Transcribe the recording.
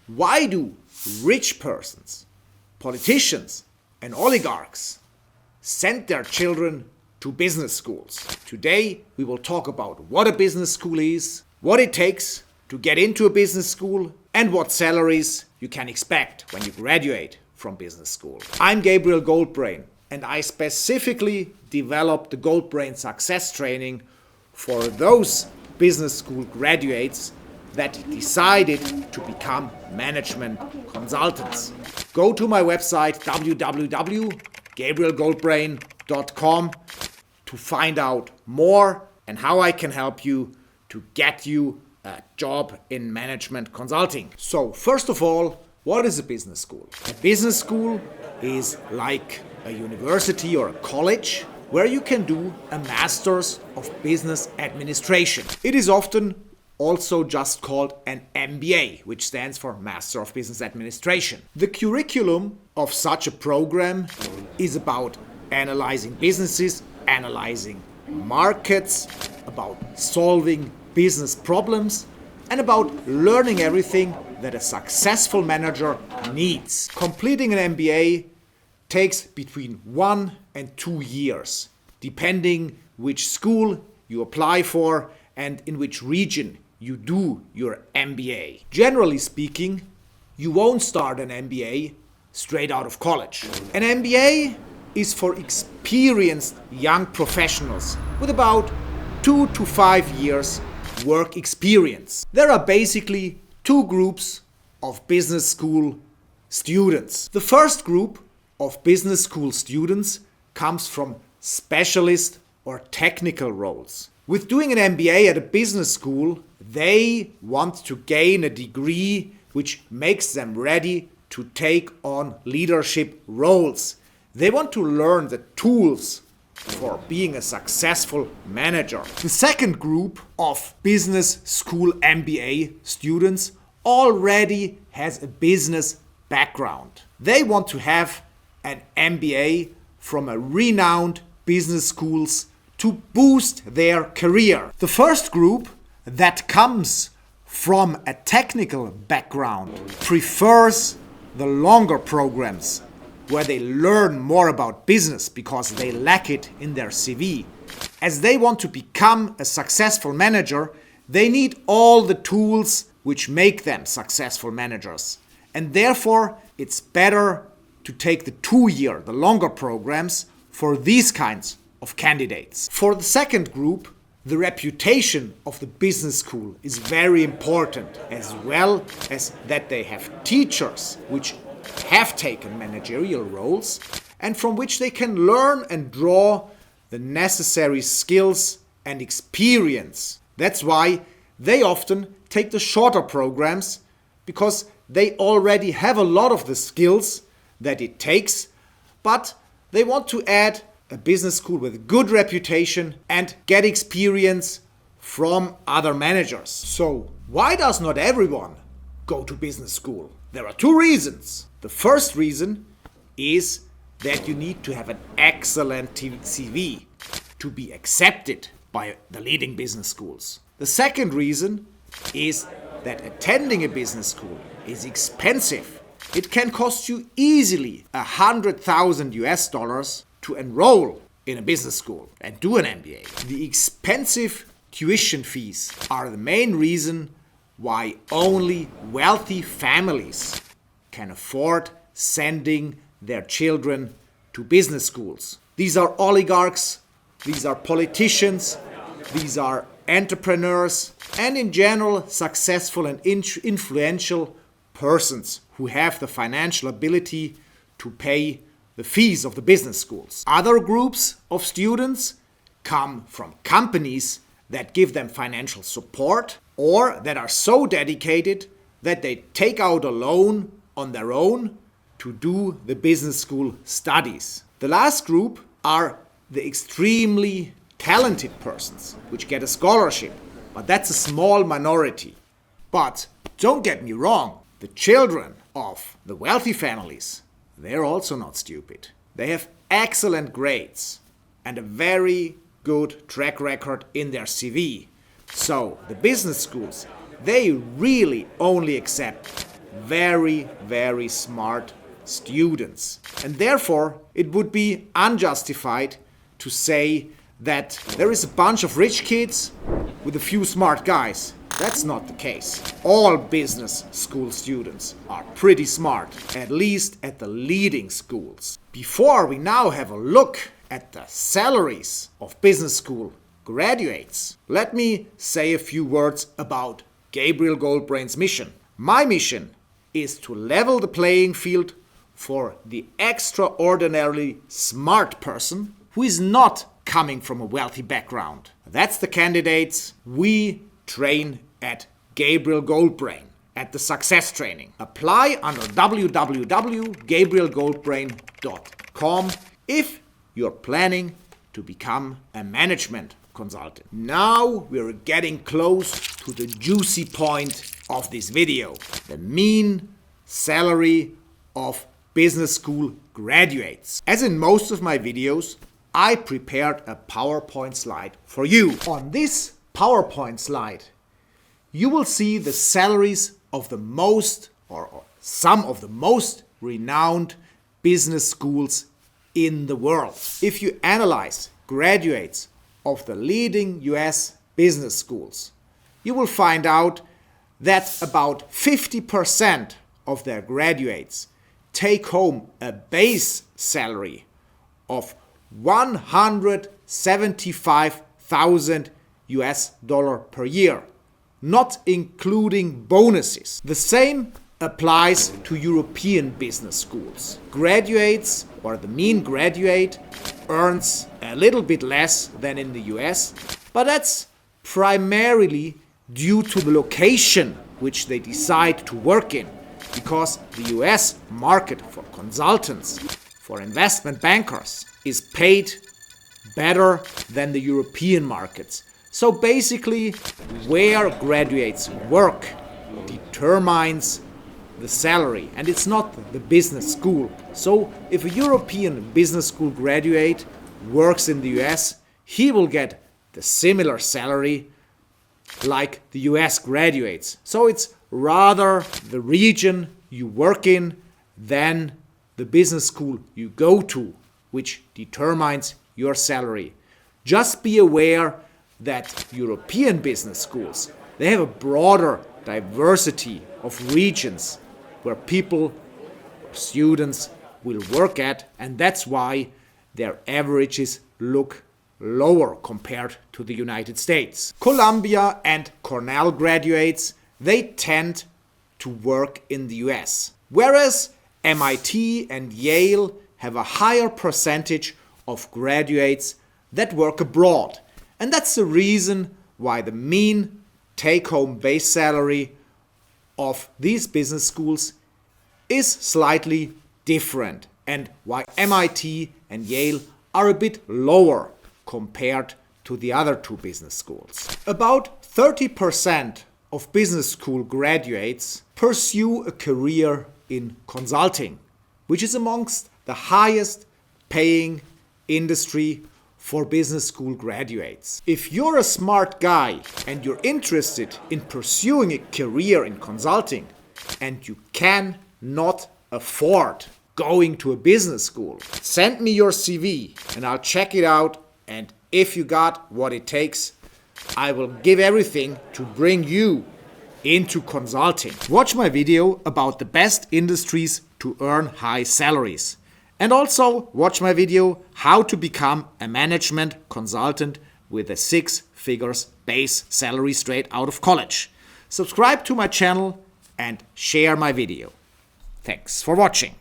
Why do rich persons, politicians, and oligarchs send their children to business schools? Today, we will talk about what a business school is, what it takes to get into a business school, and what salaries you can expect when you graduate from business school. I'm Gabriel Goldbrain, and I specifically developed the Goldbrain SUCCESS Training for those business school graduates that decided to become management consultants. Go to my website www.gabrielgoldbrain.com to find out more and how I can help you to get you a job in management consulting. So first of all, what is a business school? A business school is like a university or a college where you can do a Master's of Business Administration. It is often also just called an MBA, which stands for Master of Business Administration. The curriculum of such a program is about analyzing businesses, analyzing markets, about solving business problems, and about learning everything that a successful manager needs. Completing an MBA takes between 1 and 2 years, depending which school you apply for and in which region you do your MBA. Generally speaking, you won't start an MBA straight out of college. An MBA is for experienced young professionals with about 2 to 5 years work experience. There are basically two groups of business school students. The first group of business school students comes from specialist or technical roles. With doing an MBA at a business school, they want to gain a degree which makes them ready to take on leadership roles. They want to learn the tools for being a successful manager. The second group of business school MBA students already has a business background. They want to have an MBA from a renowned business schools to boost their career. The first group that comes from a technical background prefers the longer programs where they learn more about business because they lack it in their CV. As they want to become a successful manager, they need all the tools which make them successful managers. And therefore, it's better to take the 2-year, the longer programs for these kinds of candidates. For the second group, the reputation of the business school is very important, as well as that they have teachers which have taken managerial roles and from which they can learn and draw the necessary skills and experience. That's why they often take the shorter programs, because they already have a lot of the skills that it takes, but they want to add a business school with good reputation and get experience from other managers. So why does not everyone go to business school? There are two reasons. The first reason is that you need to have an excellent CV to be accepted by the leading business schools. The second reason is that attending a business school is expensive. It can cost you easily $100,000 to enroll in a business school and do an MBA. The expensive tuition fees are the main reason why only wealthy families can afford sending their children to business schools. These are oligarchs, these are politicians, these are entrepreneurs, and in general successful and influential persons who have the financial ability to pay the fees of the business schools. Other groups of students come from companies that give them financial support or that are so dedicated that they take out a loan on their own to do the business school studies. The last group are the extremely talented persons which get a scholarship, but that's a small minority. But don't get me wrong, the children of the wealthy families, they're also not stupid. They have excellent grades and a very good track record in their CV. So the business schools, they really only accept very, very smart students. And therefore, it would be unjustified to say that there is a bunch of rich kids with a few smart guys. That's not the case. All business school students are pretty smart, at least at the leading schools. Before we now have a look at the salaries of business school graduates, let me say a few words about Gabriel Goldbrain's mission. My mission is to level the playing field for the extraordinarily smart person who is not coming from a wealthy background. That's the candidates we train at Gabriel Goldbrain at the Success Training. Apply under www.gabrielgoldbrain.com if you're planning to become a management consultant. Now we're getting close to the juicy point of this video, the mean salary of business school graduates. As in most of my videos, I prepared a PowerPoint slide for you. On this PowerPoint slide, you will see the salaries of the most or some of the most renowned business schools in the world. If you analyze graduates of the leading US business schools, you will find out that about 50% of their graduates take home a base salary of $175,000 per year, not including bonuses. The same applies to European business schools. Graduates, or the mean graduate, earns a little bit less than in the US, but that's primarily due to the location which they decide to work in, because the US market for consultants, for investment bankers, is paid better than the European markets. So basically, where graduates work determines the salary, and it's not the business school. So if a European business school graduate works in the US, he will get the similar salary like the US graduates. So it's rather the region you work in than the business school you go to which determines your salary. Just be aware that European business schools, they have a broader diversity of regions where people, students will work at, and that's why their averages look lower compared to the United States. Columbia and Cornell graduates, they tend to work in the US, whereas MIT and Yale have a higher percentage of graduates that work abroad. And that's the reason why the mean take-home base salary of these business schools is slightly different, and why MIT and Yale are a bit lower compared to the other two business schools. About 30% of business school graduates pursue a career in consulting, which is amongst the highest paying industry for business school graduates. If you're a smart guy and you're interested in pursuing a career in consulting and you cannot afford going to a business school, send me your CV and I'll check it out, and if you got what it takes, I will give everything to bring you into consulting. Watch my video about the best industries to earn high salaries. And also watch my video how to become a management consultant with a 6 figures base salary straight out of college. Subscribe to my channel and share my video. Thanks for watching.